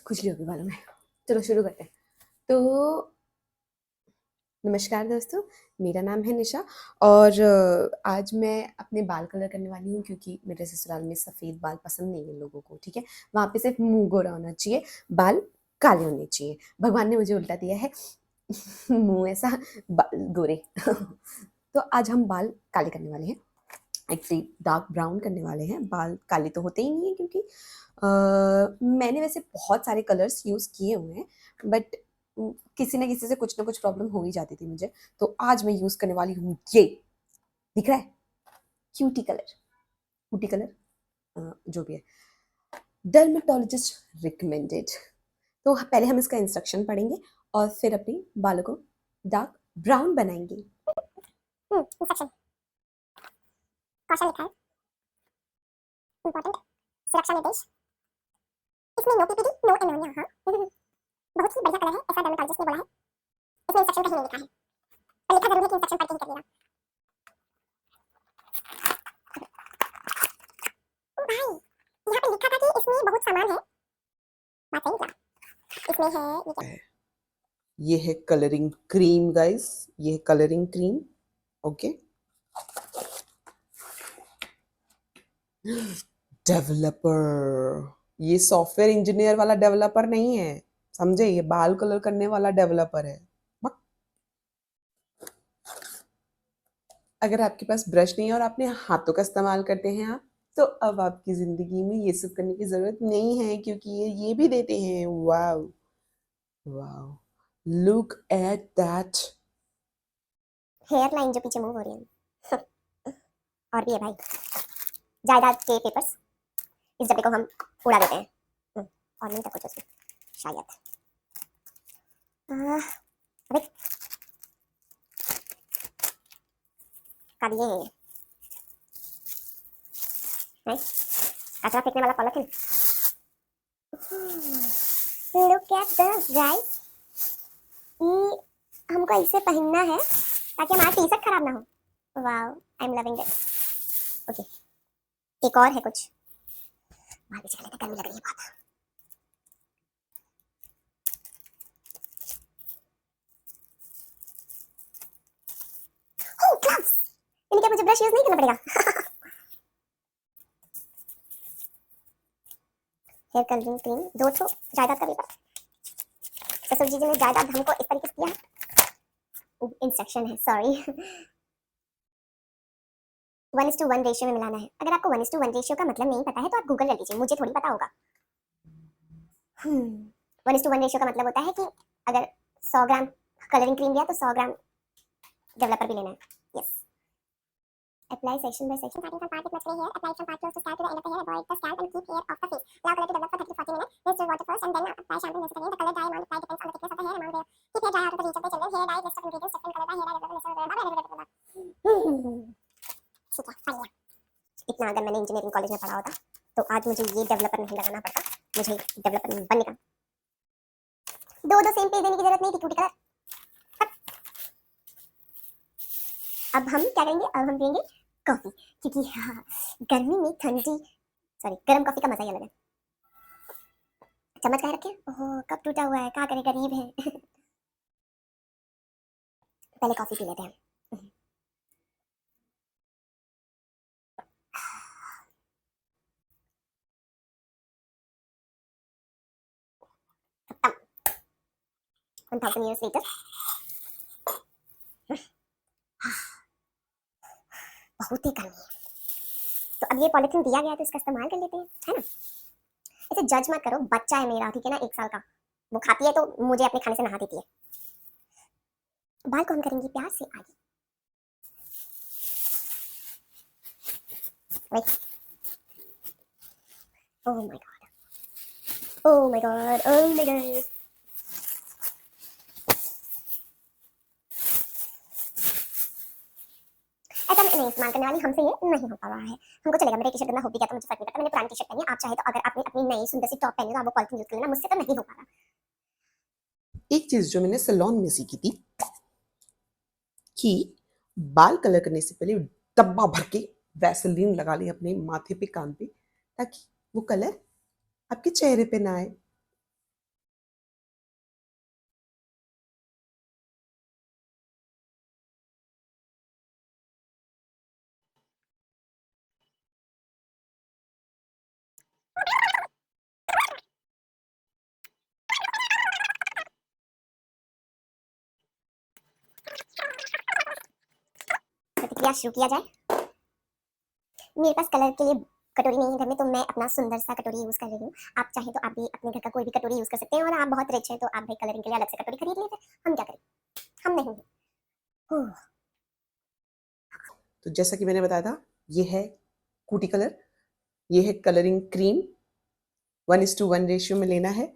खुजली होगी बालों में। चलो शुरू करते हैं। तो नमस्कार दोस्तों, मेरा नाम है निशा और आज मैं अपने बाल कलर करने वाली हूँ क्योंकि मेरे ससुराल में सफ़ेद बाल पसंद नहीं है लोगों को। ठीक है, वहाँ पे सिर्फ मुंह गोरा होना चाहिए, बाल काले होने चाहिए। भगवान ने मुझे उल्टा दिया है मुंह ऐसा, बाल गोरे तो आज हम बाल काले करने वाले हैं, एक्चुअली डार्क ब्राउन करने वाले हैं। बाल काले तो होते ही नहीं है क्योंकि मैंने वैसे बहुत सारे कलर्स यूज़ किए हुए हैं, बट किसी ना किसी से कुछ ना कुछ प्रॉब्लम हो ही जाती थी मुझे। तो आज मैं यूज़ करने वाली हूँ ये, दिख रहा है, क्यूटी कलर, क्यूटी कलर, जो भी है, डर्मेटोलॉजिस्ट रिकमेंडेड। तो पहले हम इसका इंस्ट्रक्शन पढ़ेंगे और फिर अपने बालों को डार्क ब्राउन बनाएंगे। इंस्ट्रक्शन कौशल लिखा है। इंपॉर्टेंट सुरक्षा निर्देश। इसमें नो पीपीडी नो एमोनिया। हाँ बहुत ही बढ़िया कलर है, ऐसा डर्मेटोलॉजिस्ट ने बोला है। इसमें इंस्ट्रक्शन कहीं नहीं लिखा है, पर लिखा जरूर है कि इंस्ट्रक्शन पढ़ के ही करिएगा। ओ भाई, यहाँ पे लिखा था कि इसमें बहुत सामान है, बात सही निकला। इसमें है ये क्या? ये है कलरिंग क्रीम गाइस, ये है कलरिंग क्रीम। ओके, डेवलपर, ये सॉफ्टवेयर इंजीनियर वाला डेवलपर नहीं है, समझे? ये बाल कलर करने वाला डेवलपर है। अगर आपके पास ब्रश नहीं है और अपने हाथों का इस्तेमाल करते हैं आप, तो अब आपकी जिंदगी में ये सब करने की जरूरत नहीं है क्योंकि ये भी देते हैं। Wow wow, look at that. Hair line जो पीछे मूव हो रही है और भी है भाई, जायदाद के पेपर्स। इस डब्बे को हम उड़ा देते हैं। और नहीं था कुछ उसमें शायद। अबे का दिए हैं ये कचरा फेंकने वाला polythene. Look at this guys, ये हमको इसे पहनना है ताकि हमारा टी शर्ट खराब ना हो। Wow, I am loving this. Okay, एक और है कुछ। बाहर भी चले, गर्मी लग रही है बहुत। ओह ग्लव्स, यानी कि मुझे ब्रश यूज नहीं करना पड़ेगा। हेयर कलरिंग क्रीम, दो ठो जायदाद का पेपर। ससुर जी ने जायदाद हमको इस तरीके से दिया है। इंस्ट्रक्शन है, सॉरी। 1:1 रेशियो में मिलाना है। अगर आपको 1:1 रेशियो का मतलब नहीं पता है तो आप गूगल कर लीजिए, मुझे थोड़ी पता होगा। 1:1 रेशियो का मतलब होता है कि अगर 100 ग्राम कलरिंग क्रीम लिया तो 100 ग्राम डेवलपर भी लेना है। Yes, apply section by section, starting from part with much gray hair, apply from part close to scalp to the end of the hair, avoid the scalp and keep hair off the face. Allow color to develop for 30 to 40 minutes. Rinse with water first and then apply shampoo and rinse again. The color dye amount applied depends on the thickness of the hair amount there. Keep hair dry out of the reach of the children. Hair dye, list of ingredients, different color dye, hair dye, develop, list of ठीक है, पढ़ लिया। इतना अगर मैंने engineering college में पढ़ा होता तो आज मुझे ये डेवलपर नहीं लगाना पड़ता, मुझे डेवलपर बनने का दो सेम पेज देने की जरूरत नहीं थी। Cutie colour. अब हम क्या करेंगे, अब हम पियेंगे कॉफी, क्योंकि हाँ, गर्मी में ठंडी गर्म कॉफी का मजा ही अलग है। चम्मच कहाँ रखे? ओह, कप टूटा हुआ है, क्या करें, गरीब है। पहले कॉफी पी लेते हैं। खत्म। 1000 years later। बहुत ही गर्मी है, तो अब ये पॉलिथीन दिया गया है तो इसका इस्तेमाल कर लेते हैं, है ना। इसे जज मत करो, बच्चा है मेरा, ठीक है ना, 1 साल का। वो खाती है तो मुझे अपने खाने से नहा देती है। बाल को हम करेंगे प्यार से आगे। Wait. Oh my god. Oh my god. Oh my god. ऐसा मैं नहीं इस्तेमाल करने वाली, हमसे ये नहीं हो पा रहा है। हमको चलेगा, मेरे टी शर्ट गंदा हो भी गया तो मुझे फर्क नहीं पड़ता, मैंने पुरानी टी शर्ट पहनी है। आप चाहे तो अगर आपने अपनी नई सुंदर सी टॉप पहनी है तो आप वो पॉलिथीन यूज कर लेना, मुझसे तो नहीं हो पा रहा। एक चीज जो मैंने सैलून में सीखी थी कि बाल कलर करने से पहले डब्बा भर के वैसलीन लगा ले अपने माथे पे, कान पे, ताकि वो कलर आपके चेहरे पे ना आए। क्या शुरू किया जाए? मेरे पास कलर के लिए कटोरी नहीं है घर में, तो मैं अपना सुंदर सा कटोरी यूज कर रही हूँ। आप चाहे तो आप भी अपने घर का कोई भी कटोरी यूज कर सकते हैं, और आप बहुत रिच हैं तो आप भाई कलरिंग के लिए अलग से कटोरी खरीद लीजिए। हम क्या करें, हम नहीं हैं। ओह, तो जैसा कि मैंने बताया था, ये है कूटी कलर, ये है कलरिंग क्रीम। 1:1 रेशियो में लेना है।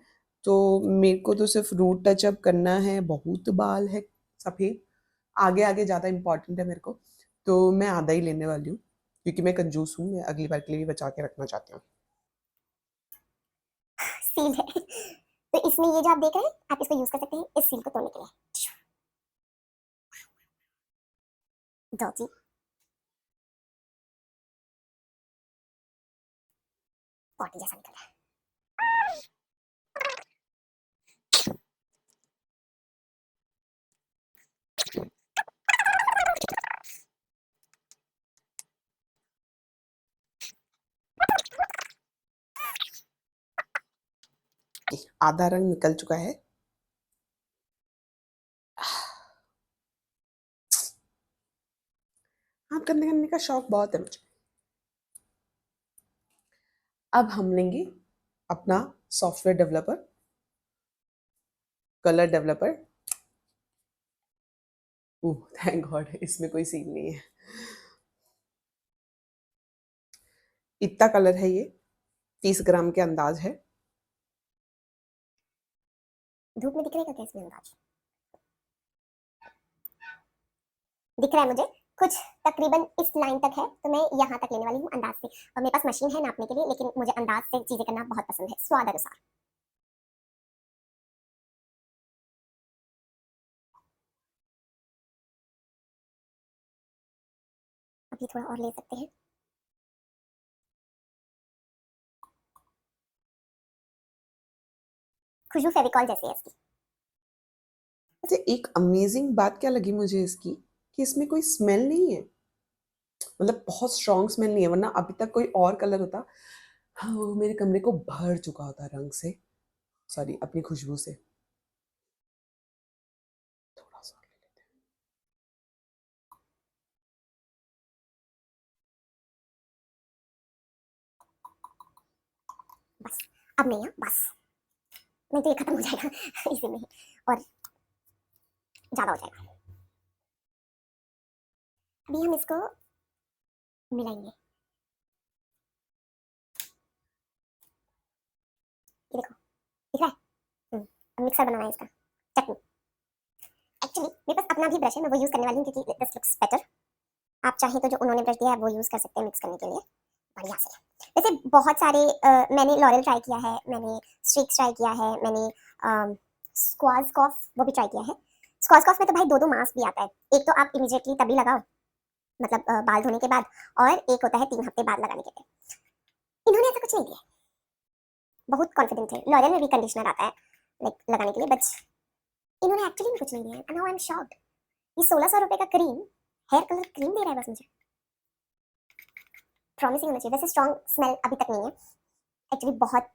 तो मेरे को तो सिर्फ रूट टचअप करना है। बहुत बाल है सफ़ेद, आगे आगे ज़्यादा इम्पॉर्टेंट है मेरे को, तो मैं आधा ही लेने वाली हूँ क्योंकि मैं कंजूस हूँ। मैं अगली बार के लिए भी बचा के रखना चाहती हूँ। सील है। तो इसमें ये जो आप देख रहे हैं, आप इसको यूज कर सकते हैं इस सील को तोड़ने के लिए। डॉटी, पॉटी जैसा निकल रहा है। आधा रंग निकल चुका है। हाँ, करने करने का शौक बहुत है मुझे। अब हम लेंगे अपना software developer, colour developer. Oh thank God, इसमें कोई सीन नहीं है। इतना कलर है ये, 30 ग्राम के अंदाज है। धूप में दिख रहेगा क्या इसमें अंदाज? दिख रहा है मुझे कुछ तकरीबन इस लाइन तक है, तो मैं यहाँ तक लेने वाली हूँ अंदाज से। और मेरे पास मशीन है नापने के लिए, लेकिन मुझे अंदाज से चीजें करना बहुत पसंद है, स्वाद अनुसार। अभी थोड़ा और ले सकते हैं। खुशबू फेविकॉल जैसी है इसकी। अच्छा, एक अमेजिंग बात क्या लगी मुझे इसकी, कि इसमें कोई स्मेल नहीं है। मतलब बहुत स्ट्रॉन्ग स्मेल नहीं है, वरना अभी तक कोई और कलर होता, हाँ, वो मेरे कमरे को भर चुका होता रंग से, सॉरी अपनी खुशबू से। थोड़ा सा ले लेते हैं। बस, अब नहीं है, बस नहीं तो ये खत्म हो जाएगा इसी में ही, और ज्यादा हो जाएगा। अभी हम इसको मिलाएंगे। ये देखो, दिख रहा है? अब मिक्सर बनाना है इसका, चटनी। एक्चुअली मेरे पास अपना भी ब्रश है, मैं वो यूज करने वाली हूँ क्योंकि दिस लुक्स बेटर। आप चाहें तो जो उन्होंने ब्रश दिया है वो यूज कर सकते हैं मिक्स करने के लिए बढ़िया से। वैसे बहुत सारे मैंने लॉरेल ट्राई किया है, मैंने स्ट्रिक्स ट्राई किया है, मैंने स्क्वाज कॉफ वो भी ट्राई किया है। स्क्वाज कॉफ में तो भाई दो दो मास्क भी आता है। एक तो आप इमीडिएटली तभी लगाओ, मतलब बाल धोने के बाद, और एक होता है 3 हफ्ते बाद लगाने के लिए। इन्होंने ऐसा कुछ नहीं दिया, बहुत कॉन्फिडेंट है। लॉरेल में भी कंडीशनर आता है लाइक लगाने के लिए, बट इन्होंने एक्चुअली में कुछ नहीं दिया है। Now I am shocked. ये 1600 रुपए का क्रीम, हेयर कलर क्रीम दे रहा है बस मुझे। प्रॉमिसिंग होना चाहिए। वैसे स्ट्रॉन्ग स्मेल अभी तक नहीं है, एक्चुअली बहुत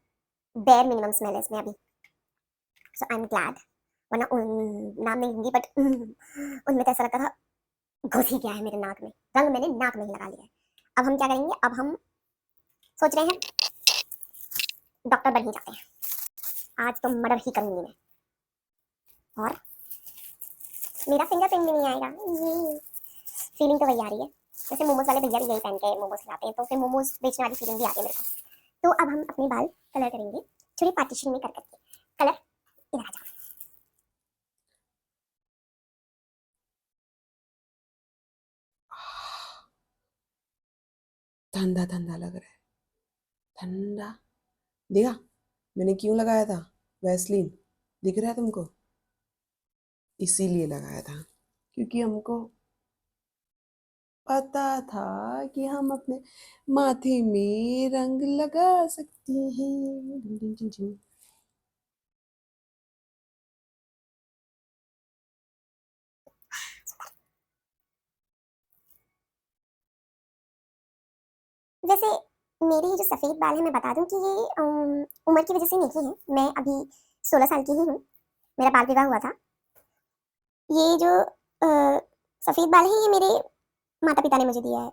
बेयर मिनिमम स्मेल है इसमें अभी, सो आई एम ग्लैड। वरना नाम नहीं लूंगी, बट उनमें तो ऐसा लगता था घुस ही गया है मेरे नाक में, रंग मैंने नाक में ही लगा लिया है। अब हम क्या करेंगे, अब हम सोच रहे हैं डॉक्टर बन ही जाते हैं। आज तो मर्डर ही करूंगी मैं, और मेरा फिंगरप्रिंट भी नहीं आएगा। ये फीलिंग तो वही आ रही है, जैसे मोमोज वाले भैया भी यही पहन के मोमोज खिलाते हैं, तो फिर मोमोज बेचने वाली फीलिंग भी आती है मेरे को। तो अब हम अपने बाल कलर करेंगे, छोटी पार्टीशन में कर करके। कलर इधर आ जाओ। ठंडा ठंडा लग रहा है, ठंडा। देखा मैंने क्यों लगाया था वैसलीन, दिख रहा है तुमको? इसीलिए लगाया था क्योंकि हमको पता था कि हम अपने माथे में रंग लगा सकते हैं। डिंग डिंग डिंग डिंग। वैसे मेरे ये जो सफ़ेद बाल है, मैं बता दूं कि ये उम्र की वजह से नहीं है। मैं अभी 16 साल की ही हूँ, मेरा बाल विवाह हुआ था। ये जो सफ़ेद बाल है ये मेरे माता पिता ने मुझे दिया है,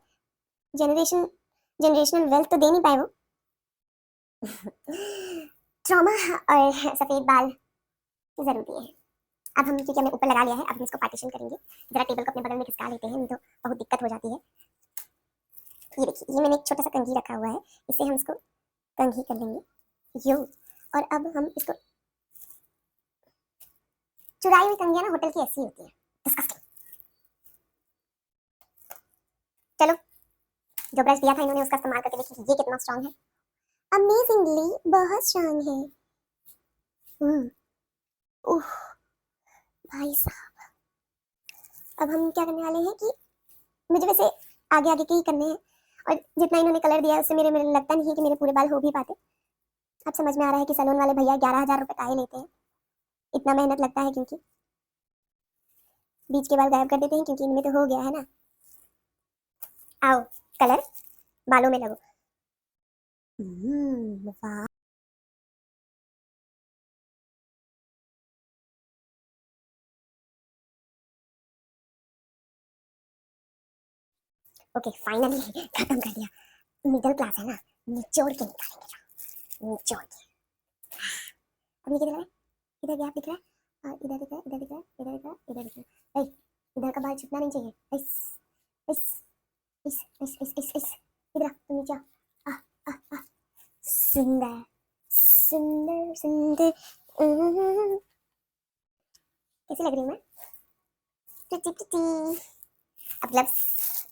जनरेशनल वेल्थ तो दे नहीं पाए वो। ट्रॉमा और सफेद बाल जरूरी है। अब हम, क्योंकि हमने ऊपर लगा लिया है, अब हम इसको पार्टीशन करेंगे। जरा टेबल को अपने बगल में खिसका लेते हैं, नहीं तो बहुत दिक्कत हो जाती है। ये देखिए, ये मैंने एक छोटा सा कंघी रखा हुआ है, इससे हम इसको कंघी कर लेंगे। यो, और अब हम इसको, चुराई हुई कंघियां ना होटल की ऐसी होती है, डिस्गस्टिंग। चलो, जो ब्रश दिया था इन्होंने उसका इस्तेमाल करके देखिए ये कितना स्ट्रांग है। अमेजिंगली बहुत स्ट्रांग है। उह, भाई साहब। अब हम क्या करने वाले हैं कि मुझे वैसे आगे आगे के ही करने हैं, और जितना इन्होंने कलर दिया है उससे मेरे मेरे लगता नहीं है कि मेरे पूरे बाल हो भी पाते। अब समझ में आ रहा है कि सैलून वाले भैया 11,000 रुपये काहे लेते हैं, इतना मेहनत लगता है क्योंकि बीच के बाल गायब कर देते हैं, क्योंकि इनमें तो हो गया है ना। आओ, कलर बालों में लगो। वाह, ओके फाइनली खत्म कर दिया। मिडिल क्लास है ना, निचोड़ के निकालेंगे, निचोड़ के। अब ये किधर है, इधर गैप दिख रहा है, और इधर दिख रहा है, इधर दिख रहा है, इधर दिख रहा है, इधर दिख रहा है। इधर का बाल छुपना नहीं चाहिए। इस इस इस इधर आ, तुम नीचे आ, आ, आ, आ। सुंदर सुंदर सुंदर। कैसी लग रही हूँ मैं? Pretty pretty. अब ग्लव्स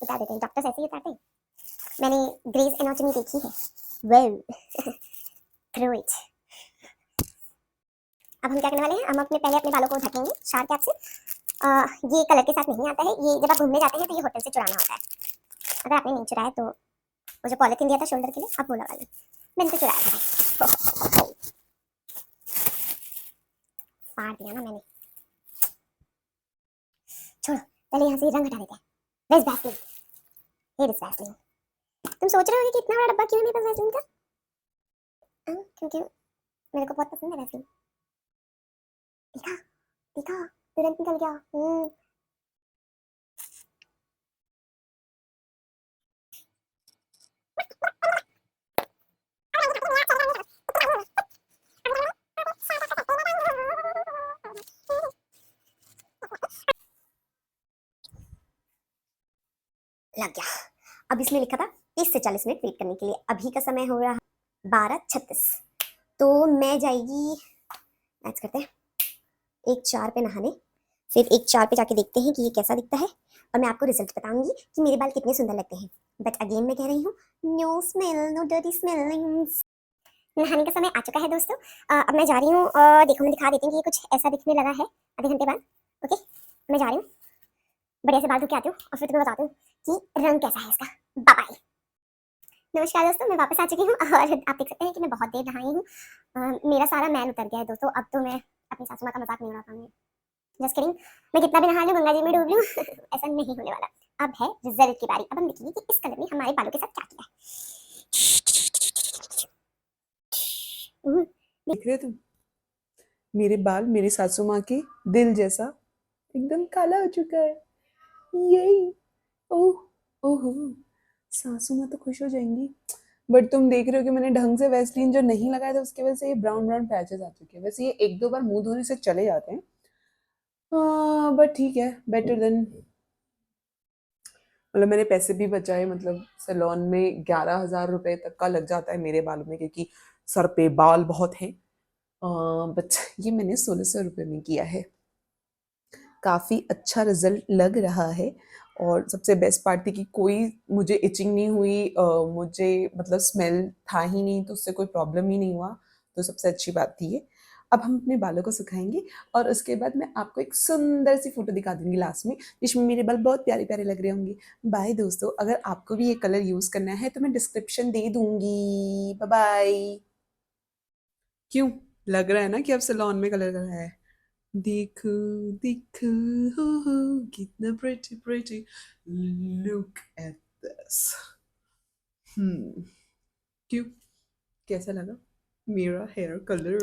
उतार देते हैं, डॉक्टर्स ऐसे ही उतारते हैं। मैंने ग्रेज एनाटॉमी देखी है। Well, through it. अब हम क्या करने वाले हैं, हम अपने पहले अपने बालों को ढकेंगे शार कैप से। ये कलर के साथ नहीं आता है, ये जब आप घूमने जाते हैं तो ये होटल से चुराना होता है। अगर आपने नहीं चुराया तो वो जो पॉलिथीन दिया था शोल्डर के लिए, आप वो लगा लो। मैंने तो चुराया था, फाड़ दिया ना मैंने। छोड़ो, पहले यहाँ से रंग हटा देते हैं। वेज वैसलीन, हेयर इज वैसलीन। तुम सोच रहे हो कि इतना बड़ा डब्बा क्यों है मेरे पास वैसलीन का? क्योंकि मेरे को बहुत पसंद है वैसलीन। देखा देखा, तुरंत निकल गया। लग गया। अब इसमें लिखा था 30 से 40 मिनट वेट करने के लिए। अभी का समय हो रहा है 12:36। तो मैं जाएगी, मैच करते हैं, 1:04 पे नहाने। फिर 1:04 पे जाके देखते हैं कि ये कैसा दिखता है, और मैं आपको रिजल्ट बताऊंगी कि मेरे बाल कितने सुंदर लगते हैं। बट अगेन मैं कह रही हूँ, नो स्मेल, नो डर्टी स्मेलिंग्स। नहाने का समय आ चुका है दोस्तों। अब मैं जा रही हूँ, और देखो मैं दिखा देती हूँ कि ये कुछ ऐसा दिखने लगा है आधे घंटे बाद। ओके, मैं जा रही हूँ, बढ़िया से बाल धो के आती हूँ, और फिर तुम्हें बताती हूँ कि रंग कैसा है इसका। Bye bye. नमस्कार दोस्तों, मैं वापस आ चुकी हूँ, और आप देख सकते हैं कि मैं बहुत देर नहाई हूँ। मेरा सारा मैल उतर गया है दोस्तों। अब तो मैं अपनी सासू माँ का मजाक नहीं उड़ा पाऊंगी। Just kidding. मैं कितना भी नहा लूँ, गंगा जी में डूब लूँ, ऐसा नहीं होने वाला। अब है रिजल्ट की बारी। अब हम देखेंगे कि इस कलर ने हमारे बालों के साथ क्या किया है। देख रहे हो तुम, मेरे बाल मेरी सासू माँ के दिल जैसा एकदम काला हो चुका है। यही, ओह, ओहो, सासू माँ तो खुश हो जाएंगी। बट तुम देख रहे हो कि मैंने ढंग से वैसलीन जो नहीं लगाया था उसकी वजह से ये ब्राउन ब्राउन पैचेस आ चुके हैं। वैसे ये एक दो बार मुंह धोने से चले जाते हैं, बट ठीक है, बेटर देन, मतलब मैंने पैसे भी बचाए। मतलब सैलून में 11,000 रुपए तक का लग जाता है मेरे बालों में, क्योंकि सर पे बाल बहुत हैं। बट ये मैंने 1,600 रुपये में किया है। काफ़ी अच्छा रिजल्ट लग रहा है, और सबसे बेस्ट पार्ट थी कि कोई मुझे इचिंग नहीं हुई, मुझे मतलब स्मेल था ही नहीं, तो उससे कोई प्रॉब्लम ही नहीं हुआ। तो सबसे अच्छी बात थी ये। अब हम अपने बालों को सुखाएंगे, और उसके बाद मैं आपको एक सुंदर सी फोटो दिखा दूंगी लास्ट में, जिसमें मेरे बाल बहुत प्यारे प्यारे लग रहे होंगे। बाय दोस्तों, अगर आपको भी ये कलर यूज़ करना है तो मैं डिस्क्रिप्शन दे दूंगी। Bye bye. क्यों, लग रहा है ना कि अब सैलून में कलर करा है? देखो देखो, हो कितना pretty pretty, look at this। क्यों, कैसा लगा मेरा हेयर कलर?